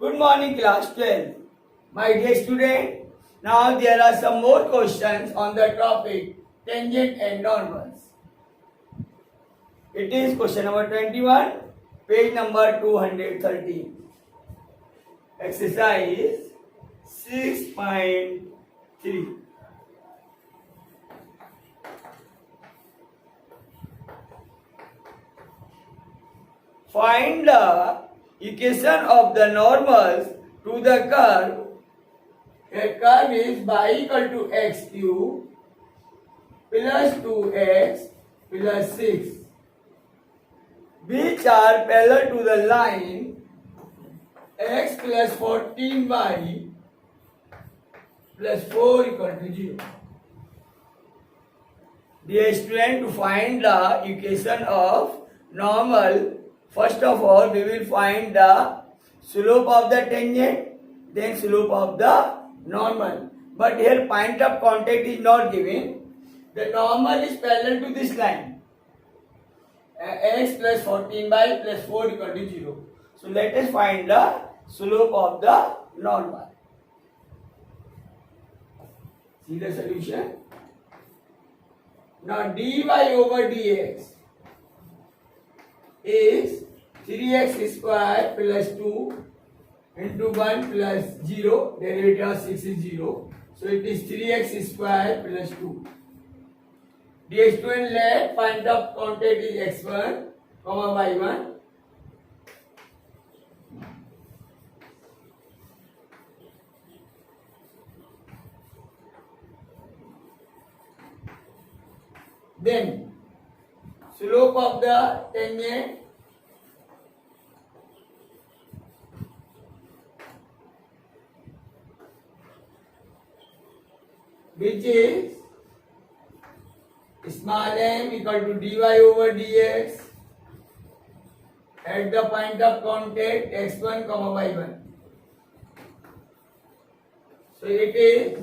Good morning, class 12. My dear student, now there are some more questions on the topic tangent and normals. It is question number 21, page number 213. Exercise 6.3. Find the equation of the normals to the curve. A curve is y equal to x cube plus 2x plus 6, which are parallel to the line x plus 14y plus 4 equal to 0. Dear student, to find the equation of normal, first of all we will find the slope of the tangent, then slope of the normal. But here point of contact is not given. The normal is parallel to this line. X plus 14y plus 4 equal to 0. So let us find the slope of the normal. See the solution? Now dy over dx is 3x square plus 2 into 1 plus 0, derivative of 6 is 0. So it is 3x square plus 2. The student, let point of contact is x1, y1. Then slope of the tangent which is small m equal to dy over dx at the point of contact x1, y1. So it is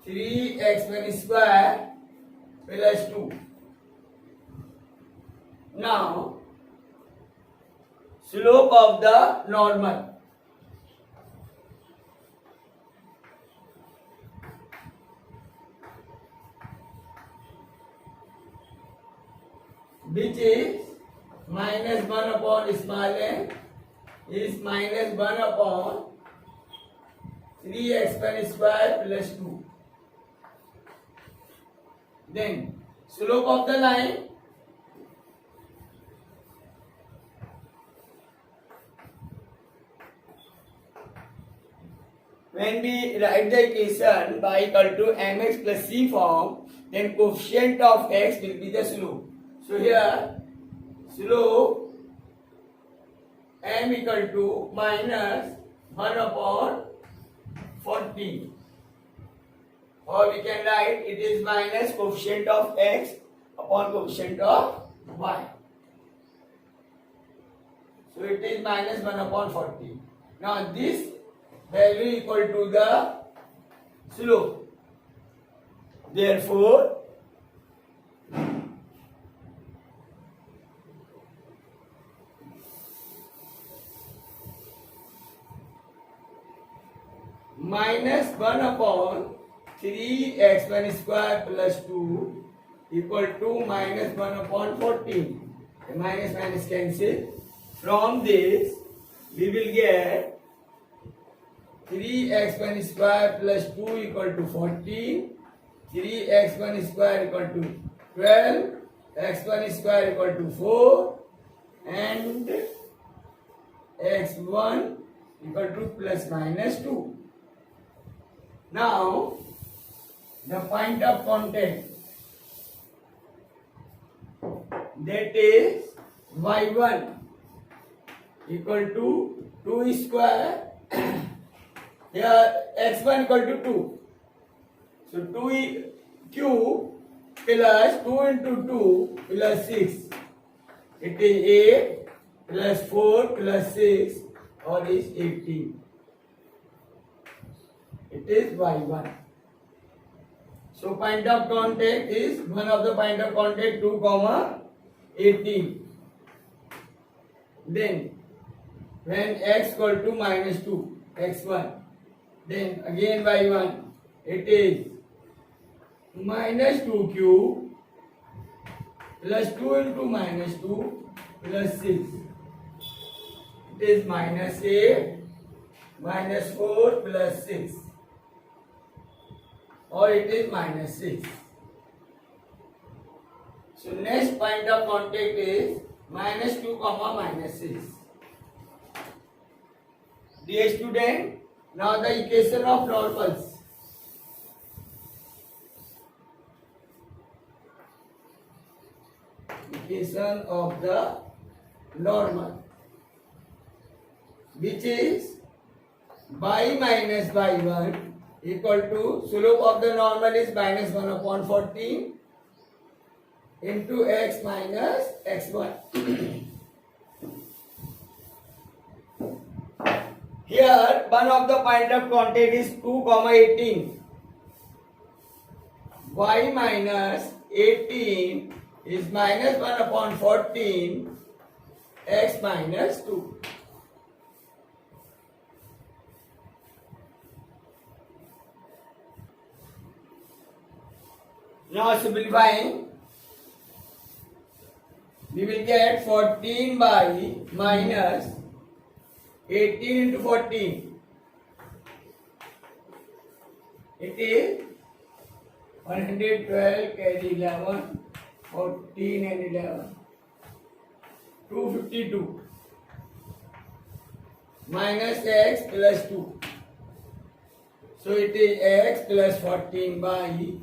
3x1 square plus 2. Now slope of the normal. Which is minus 1 upon small m is minus 1 upon 3x1 square plus 2. Then slope of the line when we write the equation y equal to mx plus c form, then coefficient of x will be the slope. So here slope m equal to minus 1 upon 14, or we can write it is minus coefficient of x upon coefficient of y. So it is minus 1 upon 14. Now this value equal to the slope. Therefore minus 1 upon 3x1 square plus 2 equal to minus 1 upon 14. The minus minus cancel. From this we will get 3x1 square plus 2 equal to 14. 3x1 square equal to 12. x1 square equal to 4. And x1 equal to plus minus 2. Now, the point of contact, that is y1 equal to 2 square, here x1 equal to 2. So 2 cube plus 2 into 2 plus 6. It is 8 plus 4 plus 6, or is 18. It is y1. So point of contact is one of the point of contact 2, 18. Then when x equal to minus 2, x1, then again by 1, it is minus 2 cube plus 2 into minus 2 plus 6. It is minus 8 minus 4 plus 6, or it is minus 6. So next point of contact is minus 2 comma minus 6. Dear student, now the equation of normals. Equation of the normal, which is y minus y1 equal to slope of the normal is minus 1 upon 14 into x minus x1. Here one of the point of contact is 2 comma 18. Y minus 18 is minus 1 upon 14 x minus 2. Now simplifying, we will get 14 by minus 18 into 14. It is 112 carry 11, 14 and 11. 252 minus x plus 2. So it is x plus 14 by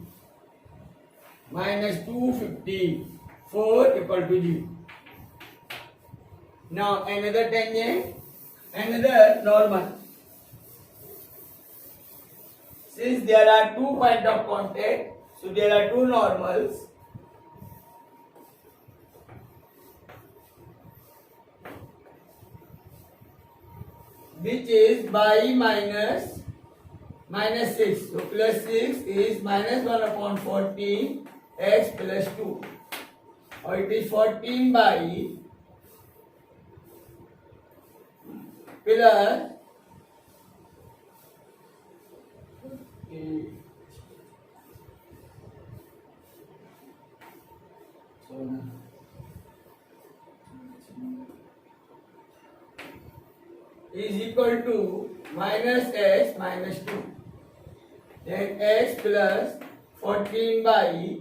minus 254 equal to 0. Now another tangent, another normal. Since there are 2 points of contact, so there are 2 normals. Which is by minus 6. So plus 6 is minus 1 upon 14 x plus 2. Or it is 14 by plus 8. Is equal to minus x minus 2. Then x plus 14 by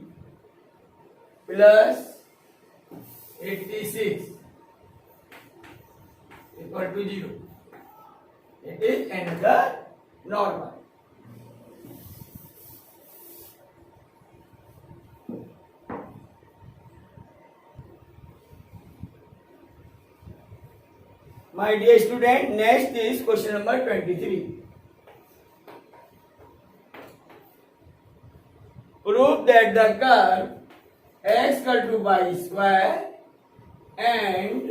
plus 86 equal to 0. It is another normal. My dear student, next is question number 23. Prove that the curve x equal to y square and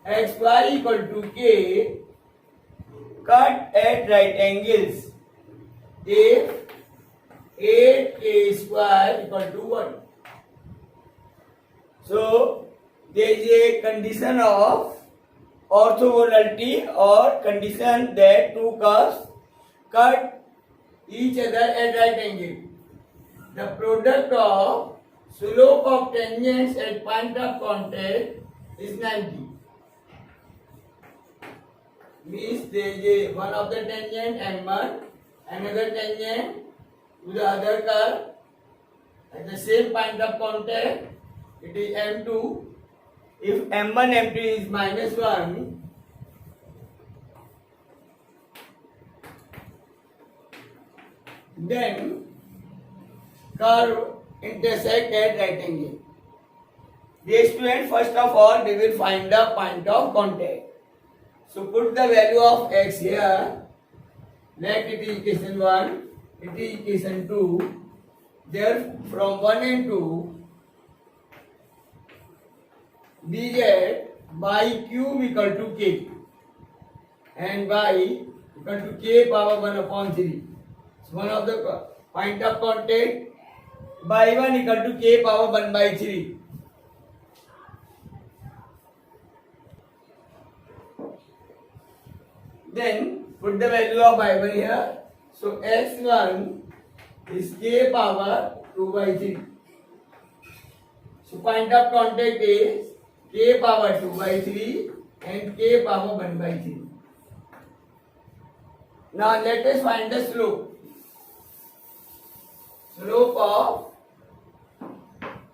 xy equal to k cut at right angles if 8k square equal to 1. So there is a condition of orthogonality or condition that two curves cut each other at right angle. The product of slope of tangents at point of contact is 90. Means there is a one of the tangent M1, another tangent to the other curve at the same point of contact. It is M2. If M1 M2 is minus 1, then curve intersect at right angle. Dear student, first of all we will find the point of contact. So put the value of x here. Let it is equation 1, it is equation 2. There from 1 and 2, dz by cube equal to k and y equal to k power 1 upon 3. So one of the point of contact by 1 equal to k power 1 by 3. Then put the value of y1 here. So x1 is k power 2 by 3. So point of contact is k power 2 by 3 and k power 1 by 3. Now let us find the slope. Slope of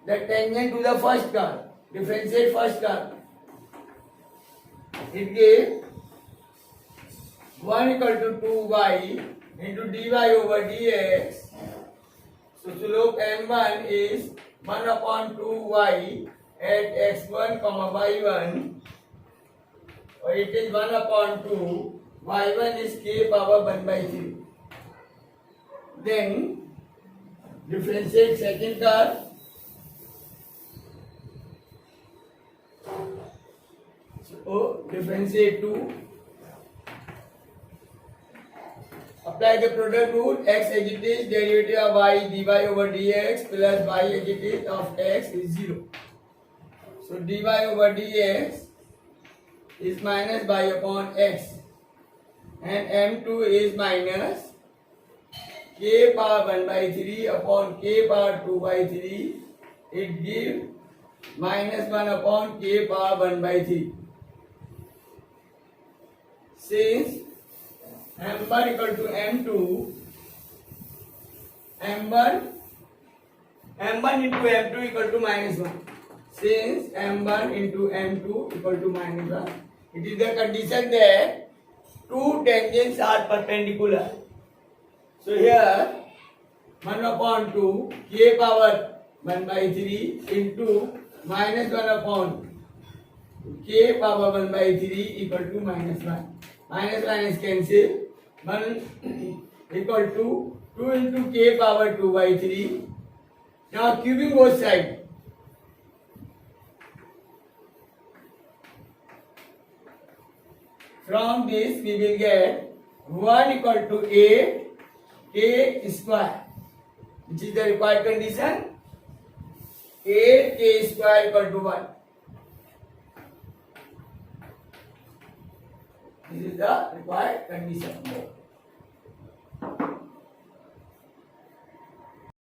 the tangent to the first curve. Differentiate first curve. It gives 1 equal to 2y into dy over dx. So slope m1 is 1 upon 2y at x1 comma y1, or it is 1 upon 2, y1 is k power 1 by 3. Then differentiate second curve. So differentiate 2. Apply the product rule. X as it is, derivative of y dy over dx plus y as it is of x is 0. So dy over dx is minus y upon x, and m2 is minus k power 1 by 3 upon k power 2 by 3. It gives minus 1 upon k power 1 by 3. Since m1 equal to m2, m1 into m2 equal to minus 1. Since m1 into m2 equal to minus 1, it is the condition that two tangents are perpendicular. So here 1 upon 2 k power 1 by 3 into minus 1 upon k power 1 by 3 equal to minus 1. Minus minus cancel. 1 equal to 2 into k power 2 by 3. Now cubing both sides. From this we will get 1 equal to 8 k square, which is the required condition. 8 k square equal to 1. This is the required condition.